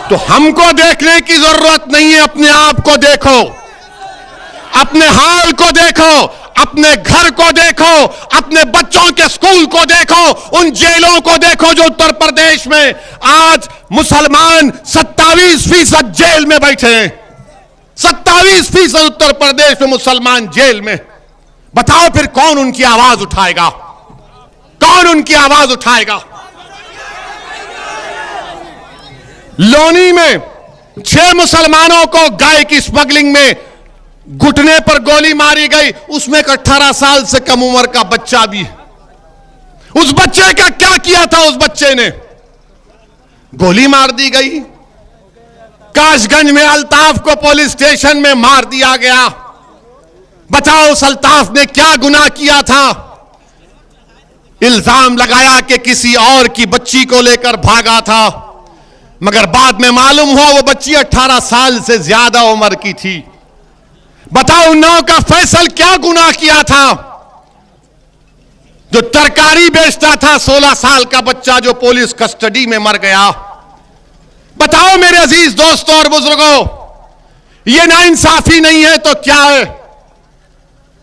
तो हमको देखने की जरूरत नहीं है, अपने आप को देखो, अपने हाल को देखो, अपने घर को देखो, अपने बच्चों के स्कूल को देखो, उन जेलों को देखो जो उत्तर प्रदेश में आज मुसलमान 27% जेल में बैठे हैं। 27% उत्तर प्रदेश में मुसलमान जेल में। बताओ फिर कौन उनकी आवाज उठाएगा? कौन उनकी आवाज उठाएगा? लोनी में 6 मुसलमानों को गाय की स्मगलिंग में घुटने पर गोली मारी गई, उसमें एक 18 साल से कम उम्र का बच्चा भी है। उस बच्चे का क्या किया था? उस बच्चे ने गोली मार दी गई। काशगंज में अल्ताफ को पुलिस स्टेशन में मार दिया गया। बताओ उस अल्ताफ ने क्या गुनाह किया था? इल्जाम लगाया कि किसी और की बच्ची को लेकर भागा था, मगर बाद में मालूम हुआ वो बच्ची 18 साल से ज्यादा उम्र की थी। बताओ उन्नाव का फैसल क्या गुनाह किया था? जो तरकारी बेचता था 16 साल का बच्चा जो पुलिस कस्टडी में मर गया। बताओ मेरे अजीज दोस्तों और बुजुर्गों, ये नाइंसाफी नहीं है तो क्या है?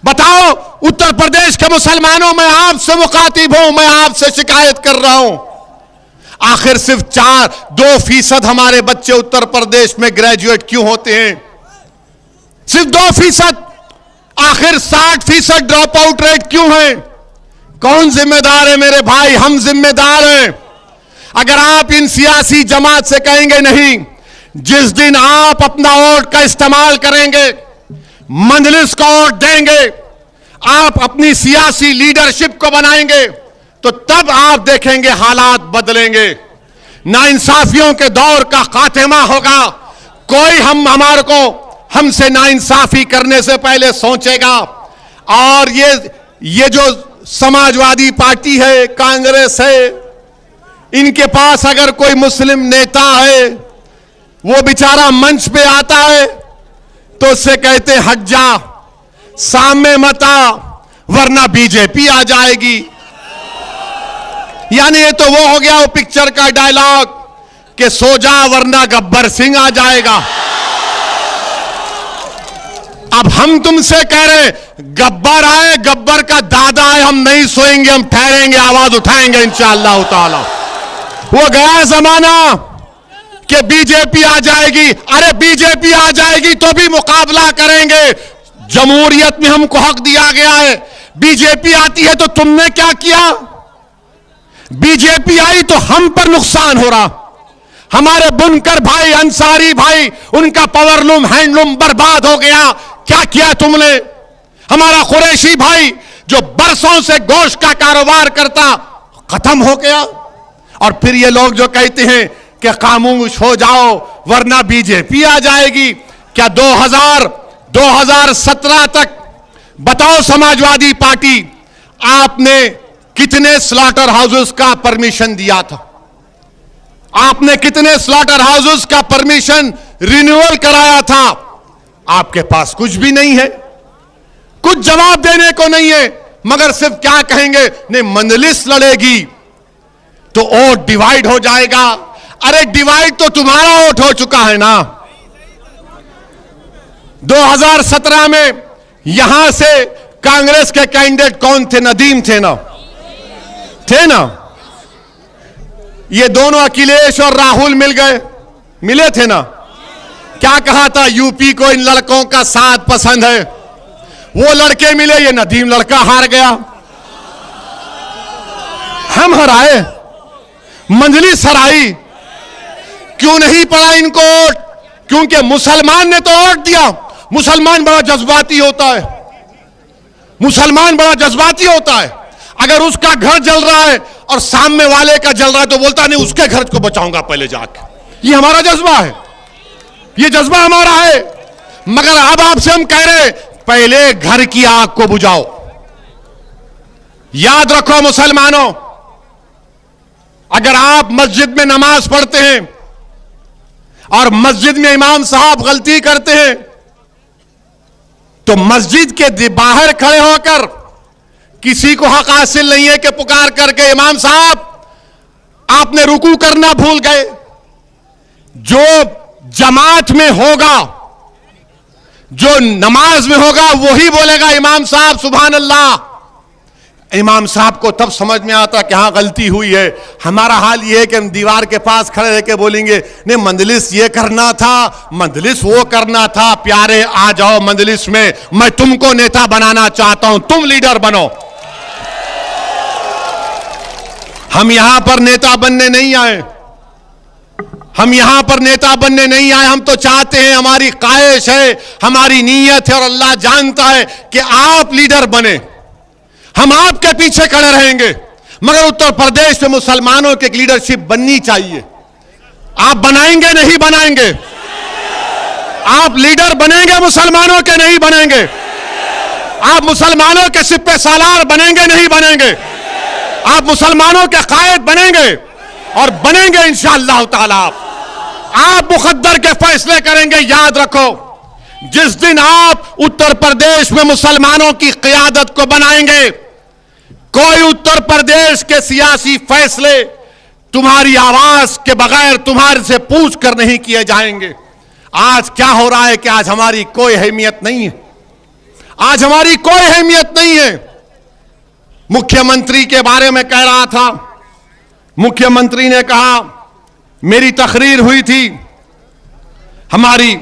बताओ उत्तर प्रदेश के मुसलमानों, मैं आपसे मुखातिब हूं, मैं आपसे शिकायत कर रहा हूं। आखिर सिर्फ 2% हमारे बच्चे उत्तर प्रदेश में ग्रेजुएट क्यों होते हैं? सिर्फ 2%। आखिर 60% ड्रॉप आउट रेट क्यों है? कौन जिम्मेदार है मेरे भाई? हम जिम्मेदार हैं। अगर आप इन सियासी जमात से कहेंगे नहीं, जिस दिन आप अपना वोट का इस्तेमाल करेंगे, मंजलिस को वोट देंगे, आप अपनी सियासी लीडरशिप को बनाएंगे, तो तब आप देखेंगे हालात बदलेंगे। नाइंसाफियों के दौर का खात्मा होगा। कोई हमसे नाइंसाफी करने से पहले सोचेगा। और ये जो समाजवादी पार्टी है, कांग्रेस है, इनके पास अगर कोई मुस्लिम नेता है, वो बेचारा मंच पे आता है तो उससे कहते हट जा, सामने मत आ, वरना बीजेपी आ जाएगी। यानी ये तो वो हो गया वो पिक्चर का डायलॉग कि सो जा वरना गब्बर सिंह आ जाएगा। अब हम तुमसे कह रहे गब्बर आए, गब्बर का दादा आए, हम नहीं सोएंगे, हम ठहरेंगे, आवाज उठाएंगे इंशाअल्लाह ताला। वो गया जमाना कि बीजेपी आ जाएगी। अरे बीजेपी आ जाएगी तो भी मुकाबला करेंगे। जमहूरियत में हमको हक दिया गया है। बीजेपी आती है तो तुमने क्या किया? बीजेपी आई तो हम पर नुकसान हो रहा। हमारे बुनकर भाई, अंसारी भाई, उनका पावरलूम, हैंडलूम बर्बाद हो गया। क्या किया तुमने? हमारा कुरैशी भाई जो बरसों से गोश्त का कारोबार करता, खत्म हो गया। और फिर ये लोग जो कहते हैं कि खामोश हो जाओ वरना बीजेपी आ जाएगी। क्या 2017 तक बताओ समाजवादी पार्टी आपने कितने स्लॉटर हाउसेस का परमिशन दिया था? आपने कितने स्लॉटर हाउसेस का परमिशन रिन्यूअल कराया था? आपके पास कुछ भी नहीं है, कुछ जवाब देने को नहीं है, मगर सिर्फ क्या कहेंगे, नहीं मंजलिस लड़ेगी तो वोट डिवाइड हो जाएगा। अरे डिवाइड तो तुम्हारा वोट हो चुका है ना। 2017 में यहां से कांग्रेस के कैंडिडेट कौन थे? नदीम थे ना? ये दोनों अखिलेश और राहुल मिले थे ना? क्या कहा था? यूपी को इन लड़कों का साथ पसंद है। वो लड़के मिले, ये नदीम लड़का हार गया। हम हराए, मंजलिस हराई। क्यों नहीं पड़ा इनको वोट? क्योंकि मुसलमान ने तो वोट दिया। मुसलमान बड़ा जज्बाती होता है। मुसलमान बड़ा जज्बाती होता है। अगर उसका घर जल रहा है और सामने वाले का जल रहा है तो बोलता नहीं उसके घर को बचाऊंगा पहले जाके। ये हमारा जज्बा है, ये जज्बा हमारा है। मगर अब आपसे हम कह रहे पहले घर की आग को बुझाओ। याद रखो मुसलमानों, अगर आप मस्जिद में नमाज पढ़ते हैं और मस्जिद में इमाम साहब गलती करते हैं तो मस्जिद के बाहर खड़े होकर किसी को हक हासिल नहीं है कि पुकार करके इमाम साहब आपने रुकू करना भूल गए। जो जमात में होगा, जो नमाज में होगा, वही बोलेगा इमाम साहब सुभान अल्लाह। इमाम साहब को तब समझ में आता कि हाँ गलती हुई है। हमारा हाल ये है कि हम दीवार के पास खड़े रह के बोलेंगे नहीं मंजलिस ये करना था, मंजलिस वो करना था। प्यारे आ जाओ मंजलिस में, मैं तुमको नेता बनाना चाहता हूं, तुम लीडर बनो। हम यहां पर नेता बनने नहीं आए, हम यहां पर नेता बनने नहीं आए। हम तो चाहते हैं, हमारी ख्वाहिश है, हमारी नीयत है और अल्लाह जानता है कि आप लीडर बने। हम आपके पीछे खड़े रहेंगे। मगर उत्तर प्रदेश में मुसलमानों की एक लीडरशिप बननी चाहिए। आप बनाएंगे नहीं बनाएंगे? आप लीडर बनेंगे मुसलमानों के नहीं बनेंगे? आप मुसलमानों के सिपह सालार बनेंगे नहीं बनेंगे? आप मुसलमानों के कायद बनेंगे और बनेंगे इंशाअल्लाह ताला। आप मुकद्दर के फैसले करेंगे। याद रखो, जिस दिन आप उत्तर प्रदेश में मुसलमानों की क़ियादत को बनाएंगे, कोई उत्तर प्रदेश के सियासी फैसले तुम्हारी आवाज के बगैर तुम्हारे से पूछ कर नहीं किए जाएंगे। आज क्या हो रहा है कि आज हमारी कोई अहमियत नहीं है। आज हमारी कोई अहमियत नहीं है। मुख्यमंत्री के बारे में कह रहा था, मुख्यमंत्री ने कहा मेरी तकरीर हुई थी हमारी,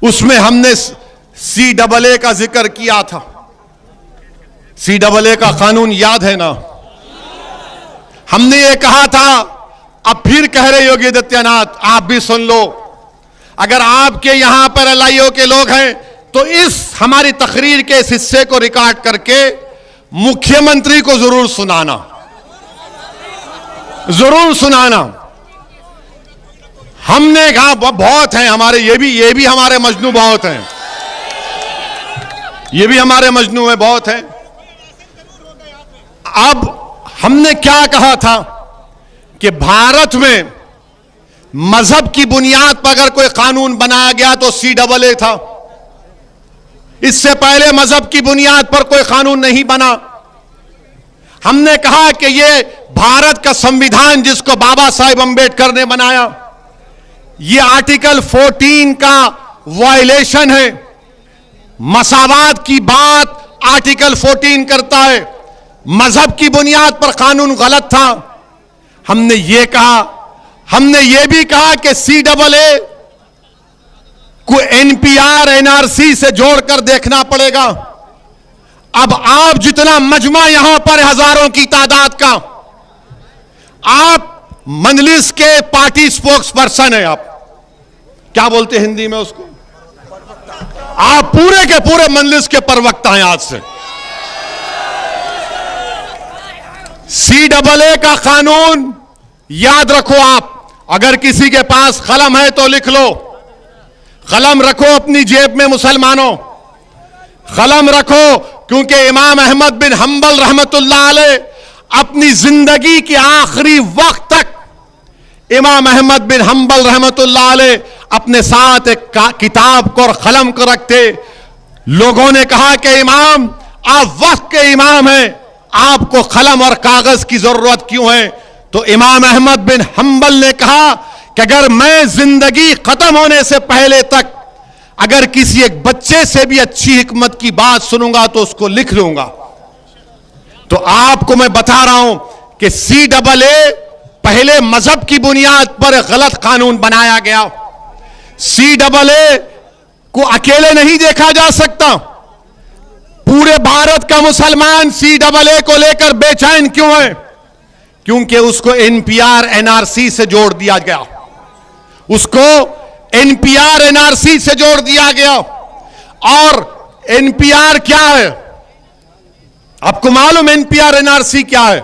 उसमें हमने CAA का जिक्र किया था। CAA का कानून याद है ना? हमने ये कहा था, अब फिर कह रहे योगी आदित्यनाथ, आप भी सुन लो। अगर आपके यहां पर LIO के लोग हैं तो इस हमारी तकरीर के इस हिस्से को रिकॉर्ड करके मुख्यमंत्री को जरूर सुनाना, जरूर सुनाना। हमने कहा बहुत हैं हमारे, ये भी हमारे मजनू बहुत हैं, ये भी हमारे मजनू में बहुत हैं। अब हमने क्या कहा था कि भारत में मजहब की बुनियाद पर अगर कोई कानून बनाया गया तो CAA था। इससे पहले मजहब की बुनियाद पर कोई कानून नहीं बना। हमने कहा कि ये भारत का संविधान जिसको बाबा साहेब अंबेडकर ने बनाया, ये आर्टिकल 14 का वायलेशन है। मसावात की बात आर्टिकल 14 करता है। मजहब की बुनियाद पर कानून गलत था। हमने ये कहा, हमने ये भी कहा कि CAA को NPR NRC से जोड़कर देखना पड़ेगा। अब आप जितना मजमा यहां पर हजारों की तादाद का, आप मजलिस के पार्टी स्पोक्स पर्सन है। आप क्या बोलते हैं हिंदी में उसको? आप पूरे के पूरे मजलिस के प्रवक्ता हैं आज से। CAA का कानून याद रखो। आप अगर किसी के पास कलम है तो लिख लो। कलम रखो अपनी जेब में मुसलमानों, कलम रखो, क्योंकि इमाम अहमद बिन हंबल रहमतुल्लाह अलैह अपनी जिंदगी के आखिरी वक्त तक इमाम अहमद बिन हंबल रहमतुल्लाह अलैह अपने साथ एक किताब को और कलम को रखते। लोगों ने कहा कि इमाम, आप वक्त के इमाम हैं, आपको कलम और कागज की जरूरत क्यों है? तो इमाम अहमद बिन हंबल ने कहा कि अगर मैं जिंदगी खत्म होने से पहले तक अगर किसी एक बच्चे से भी अच्छी हिकमत की बात सुनूंगा तो उसको लिख लूंगा। तो आपको मैं बता रहा हूं कि CAA पहले मजहब की बुनियाद पर गलत कानून बनाया गया। CAA को अकेले नहीं देखा जा सकता। पूरे भारत का मुसलमान CAA को लेकर बेचैन क्यों है? क्योंकि उसको NPR NRC से जोड़ दिया गया। उसको NPR NRC से जोड़ दिया गया। और NPR क्या है? आपको मालूम NPR NRC क्या है?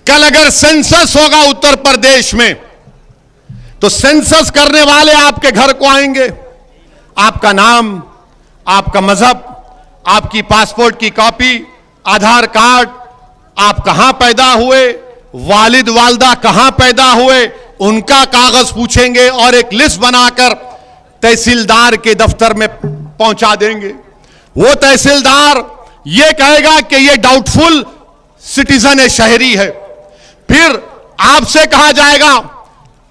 कल अगर सेंसस होगा उत्तर प्रदेश में तो सेंसस करने वाले आपके घर को आएंगे। आपका नाम, आपका मजहब, आपकी पासपोर्ट की कॉपी, आधार कार्ड, आप कहां पैदा हुए, वालिद वालदा कहां पैदा हुए, उनका कागज पूछेंगे और एक लिस्ट बनाकर तहसीलदार के दफ्तर में पहुंचा देंगे। वो तहसीलदार ये कहेगा कि ये डाउटफुल सिटीजन है, शहरी है। फिर आपसे कहा जाएगा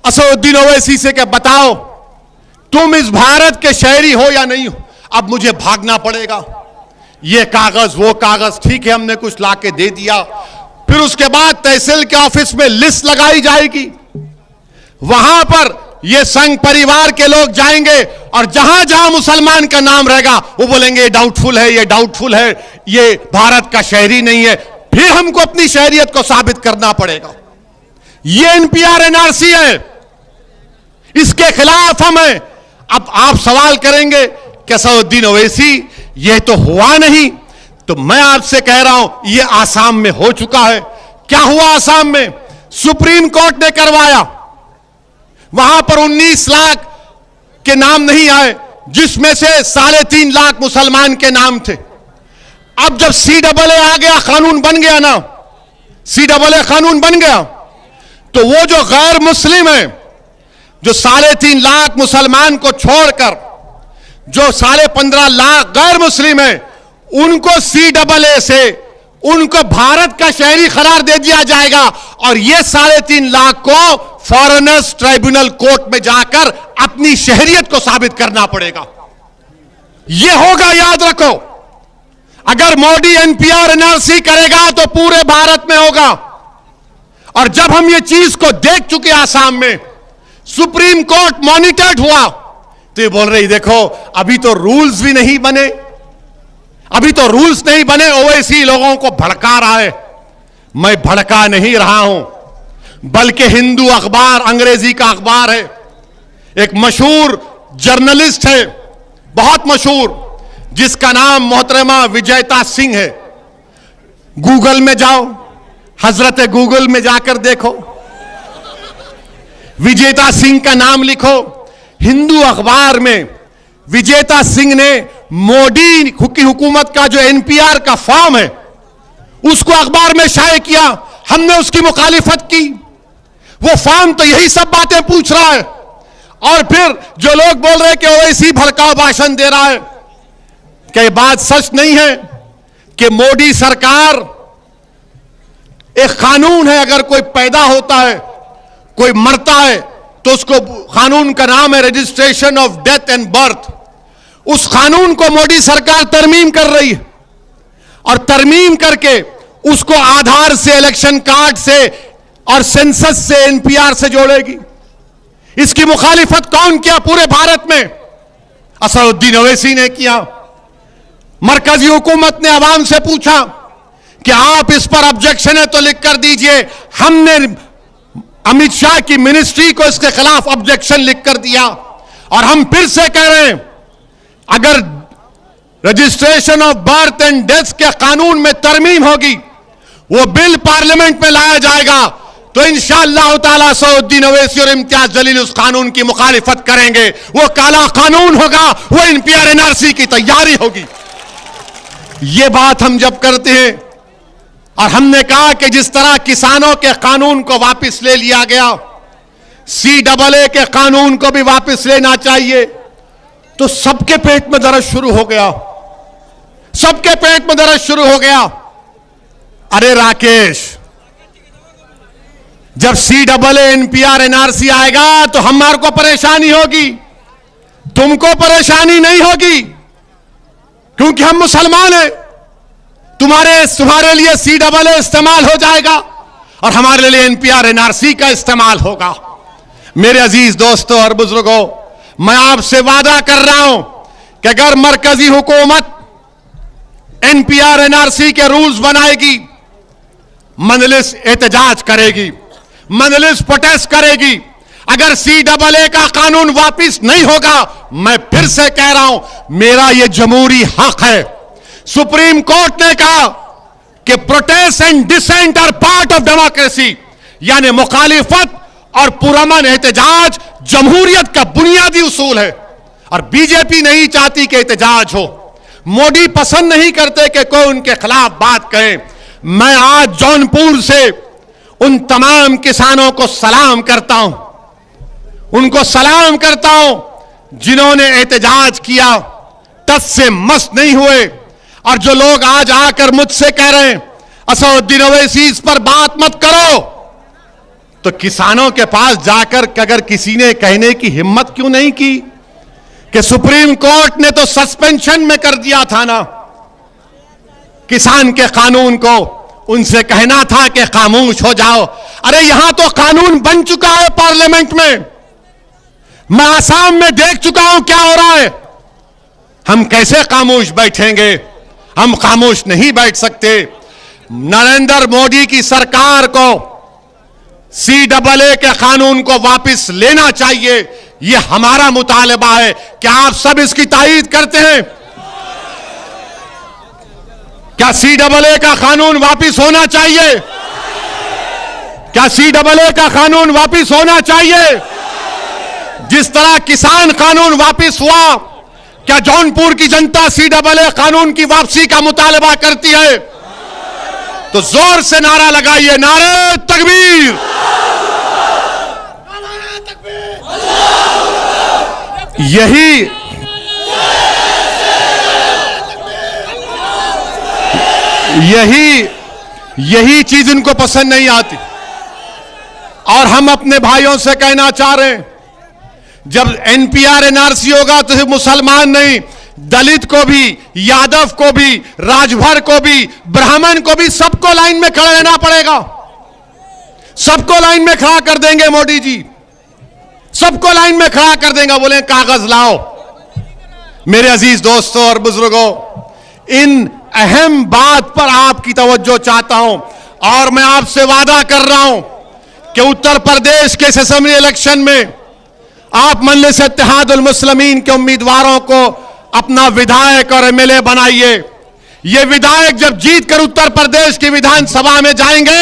असदुद्दीन ओवैसी से कि बताओ तुम इस भारत के शहरी हो या नहीं हो। अब मुझे भागना पड़ेगा, ये कागज वो कागज, ठीक है हमने कुछ लाके दे दिया। फिर उसके बाद तहसील के ऑफिस में लिस्ट लगाई जाएगी। वहां पर ये संघ परिवार के लोग जाएंगे और जहां जहां मुसलमान का नाम रहेगा वो बोलेंगे ये डाउटफुल है, ये डाउटफुल है, ये भारत का शहरी नहीं है। फिर हमको अपनी शहरियत को साबित करना पड़ेगा। ये NPR NRC है, इसके खिलाफ हम हैं। अब आप सवाल करेंगे कि असदुद्दीन ओवैसी ये तो हुआ नहीं, तो मैं आपसे कह रहा हूं ये आसाम में हो चुका है। क्या हुआ आसाम में? सुप्रीम कोर्ट ने करवाया। वहां पर 19 लाख के नाम नहीं आए, जिसमें से 3.5 लाख मुसलमान के नाम थे। अब जब CAA आ गया, कानून बन गया ना, CAA कानून बन गया, तो वो जो गैर मुस्लिम है, जो 3.5 लाख मुसलमान को छोड़कर जो 15.5 लाख गैर मुस्लिम है, उनको CAA से उनको भारत का शहरी करार दे दिया जाएगा और ये 3.5 लाख को फॉरेनर्स ट्राइब्यूनल कोर्ट में जाकर अपनी शहरियत को साबित करना पड़ेगा। यह होगा, याद रखो। अगर मोदी NPR NRC करेगा तो पूरे भारत में होगा। और जब हम ये चीज को देख चुके आसाम में, सुप्रीम कोर्ट मॉनिटर्ड हुआ, तो ये बोल रही देखो अभी तो रूल्स भी नहीं बने, अभी तो रूल्स नहीं बने, ओवैसी लोगों को भड़का रहा है। मैं भड़का नहीं रहा हूं, बल्कि हिंदू अखबार, अंग्रेजी का अखबार है, एक मशहूर जर्नलिस्ट है, बहुत मशहूर, जिसका नाम मोहतरमा विजयता सिंह है। गूगल में जाओ, हजरत गूगल में जाकर देखो, विजेता सिंह का नाम लिखो। हिंदू अखबार में विजेता सिंह ने मोदी की हुकूमत का जो NPR का फॉर्म है, उसको अखबार में शाये किया। हमने उसकी मुखालिफत की। वो फॉर्म तो यही सब बातें पूछ रहा है। और फिर जो लोग बोल रहे हैं कि ओवैसी भड़काऊ भाषण दे रहा है, क्या ये बात सच नहीं है कि मोदी सरकार, एक कानून है, अगर कोई पैदा होता है, कोई मरता है, तो उसको, कानून का नाम है registration of death and birth, उस कानून को मोदी सरकार तरमीम कर रही है और तरमीम करके उसको आधार से, इलेक्शन कार्ड से और सेंसस से, NPR से जोड़ेगी। इसकी मुखालिफत कौन किया पूरे भारत में? असदुद्दीन ओवैसी ने किया। मरकजी हुकूमत ने अवाम से पूछा कि आप इस पर ऑब्जेक्शन है तो लिख कर दीजिए। हमने अमित शाह की मिनिस्ट्री को इसके खिलाफ ऑब्जेक्शन लिख कर दिया और हम फिर से कह रहे हैं, अगर registration of birth and death के कानून में तरमीम होगी, वो बिल पार्लियामेंट में लाया जाएगा, तो इंशाअल्लाह ताला असदुद्दीन ओवैसी और इम्तियाज जलील उस कानून की मुखालिफत करेंगे। वो काला कानून होगा, वो NPR NRC की तैयारी होगी। ये बात हम जब करते हैं, और हमने कहा कि जिस तरह किसानों के कानून को वापस ले लिया गया, CAA के कानून को भी वापस लेना चाहिए, तो सबके पेट में दर्द शुरू हो गया, सबके पेट में दर्द शुरू हो गया। अरे राकेश, जब CAA NPR NRC आएगा तो हमारे को परेशानी होगी, तुमको परेशानी नहीं होगी, क्योंकि हम मुसलमान हैं। तुम्हारे लिए CAA इस्तेमाल हो जाएगा और हमारे लिए NPR NRC का इस्तेमाल होगा। मेरे अजीज दोस्तों और बुजुर्गों, मैं आपसे वादा कर रहा हूं कि अगर मरकजी हुकूमत NPR NRC के रूल्स बनाएगी, मजलिस एहतजाज करेगी, मजलिस प्रोटेस्ट करेगी। अगर CAA का कानून वापिस नहीं होगा, मैं फिर से कह रहा हूं, मेरा यह जमहूरी हक है। सुप्रीम कोर्ट ने कहा कि protest and dissent are part of democracy, यानी मुखालिफत और पुरअमन एहतजाज जमहूरियत का बुनियादी उसूल है। और बीजेपी नहीं चाहती कि एहतजाज हो, मोदी पसंद नहीं करते कि कोई उनके खिलाफ बात कहे। मैं आज जौनपुर से उन तमाम किसानों को सलाम करता हूं, उनको सलाम करता हूं जिन्होंने एहतजाज किया, टस से मस नहीं हुए। और जो लोग आज आकर मुझसे कह रहे हैं असदुद्दीन ओवैसी इस पर बात मत करो, तो किसानों के पास जाकर अगर किसी ने कहने की हिम्मत क्यों नहीं की कि सुप्रीम कोर्ट ने तो सस्पेंशन में कर दिया था ना किसान के कानून को, उनसे कहना था कि खामोश हो जाओ। अरे यहां तो कानून बन चुका है पार्लियामेंट में, मैं आसाम में देख चुका हूं क्या हो रहा है। हम कैसे खामोश बैठेंगे? हम खामोश नहीं बैठ सकते। नरेंद्र मोदी की सरकार को CAA के कानून को वापस लेना चाहिए, यह हमारा मुतालबा है। क्या आप सब इसकी तायीद करते हैं? क्या CAA का कानून वापस होना चाहिए? क्या CAA का कानून वापस होना चाहिए? जिस तरह किसान कानून वापस हुआ, क्या जौनपुर की जनता CAA कानून की वापसी का मुतालबा करती है? तो जोर से नारा लगाइए, नारे तकबीर। यही चीज इनको पसंद नहीं आती। और हम अपने भाइयों से कहना चाह रहे हैं, जब NPR NRC होगा तो सिर्फ मुसलमान नहीं, दलित को भी, यादव को भी, राजभर को भी, ब्राह्मण को भी, सबको लाइन में खड़ा रहना पड़ेगा। सबको लाइन में खड़ा कर देंगे मोदी जी, सबको लाइन में खड़ा कर देंगे। बोले कागज लाओ। मेरे अजीज दोस्तों और बुजुर्गों, इन अहम बात पर आपकी तवज्जो चाहता हूं और मैं आपसे वादा कर रहा हूं कि उत्तर प्रदेश के असेंबली इलेक्शन में आप मजलिस इत्तेहादुल मुस्लिमीन के उम्मीदवारों को अपना विधायक और MLA बनाइए। ये विधायक जब जीत कर उत्तर प्रदेश की विधानसभा में जाएंगे,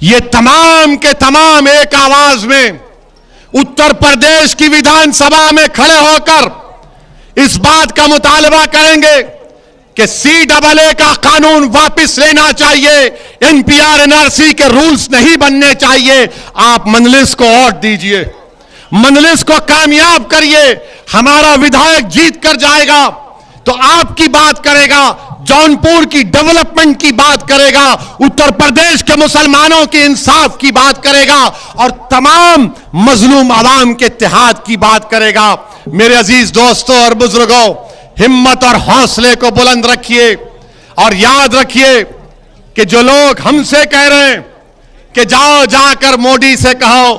ये तमाम के तमाम एक आवाज में उत्तर प्रदेश की विधानसभा में खड़े होकर इस बात का मुतालबा करेंगे कि CAA का कानून वापस लेना चाहिए, NPR NRC के रूल्स नहीं बनने चाहिए। आप मजलिस को वोट दीजिए, मजलिस को कामयाब करिए। हमारा विधायक जीत कर जाएगा तो आपकी बात करेगा, जौनपुर की डेवलपमेंट की बात करेगा, उत्तर प्रदेश के मुसलमानों के इंसाफ की बात करेगा और तमाम मजलूम आवाम के इत्तेहाद की बात करेगा। मेरे अजीज दोस्तों और बुजुर्गों, हिम्मत और हौसले को बुलंद रखिए और याद रखिए कि जो लोग हमसे कह रहे हैं कि जाओ जाकर मोदी से कहो,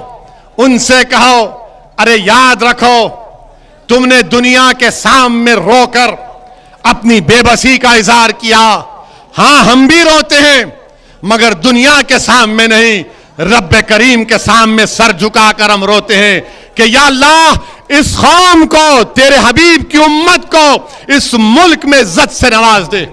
उनसे कहो, अरे याद रखो, तुमने दुनिया के सामने रोकर अपनी बेबसी का इजहार किया। हां, हम भी रोते हैं, मगर दुनिया के सामने नहीं, रब करीम के सामने सर झुकाकर हम रोते हैं कि या अल्लाह, इस कौम को, तेरे हबीब की उम्मत को इस मुल्क में इज्जत से नवाज दे।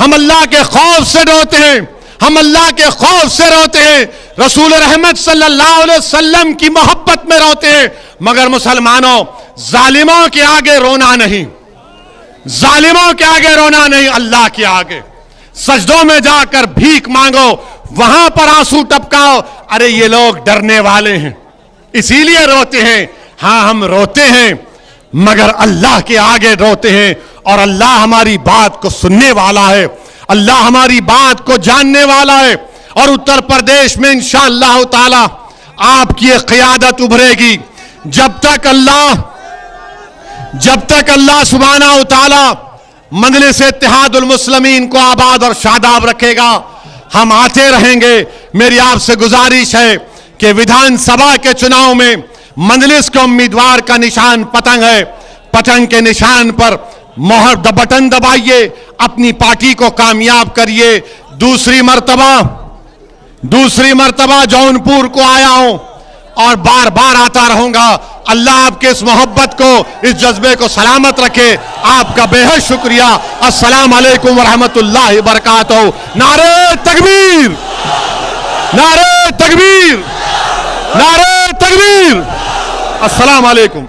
हम अल्लाह के खौफ से रोते हैं, हम अल्लाह के खौफ से रोते हैं, रसूल रहमत सल्लल्लाहु अलैहि वसल्लम की मोहब्बत में रोते हैं। मगर मुसलमानों, जालिमों के आगे रोना नहीं, जालिमों के आगे रोना नहीं, अल्लाह के आगे सजदों में जाकर भीख मांगो, वहां पर आंसू टपकाओ। अरे ये लोग डरने वाले हैं, इसीलिए रोते हैं। हां, हम रोते हैं, मगर अल्लाह के आगे रोते हैं और अल्लाह हमारी बात को सुनने वाला है, अल्लाह हमारी बात को जानने वाला है। और उत्तर प्रदेश में इंशाअल्लाह ताला आपकी एक क़ियादत उभरेगी। जब तक अल्लाह सुब्हाना व तआला मजलिस इत्तेहादुल मुस्लिमीन को आबाद और शादाब रखेगा, हम आते रहेंगे। मेरी आपसे गुजारिश है कि विधानसभा के चुनाव में मजलिस के उम्मीदवार का निशान पतंग है, पतंग के निशान पर मोहर बटन दबाइए, अपनी पार्टी को कामयाब करिए। दूसरी मर्तबा जौनपुर को आया हूं और बार बार आता रहूंगा। अल्लाह आपके इस मोहब्बत को, इस जज्बे को सलामत रखे। आपका बेहद शुक्रिया। अस्सलाम वालेकुम व रहमतुल्लाहि व बरकातहू। नारे तकबीर, नारे तकबीर, नारे तकबीर। अस्सलाम वालेकुम।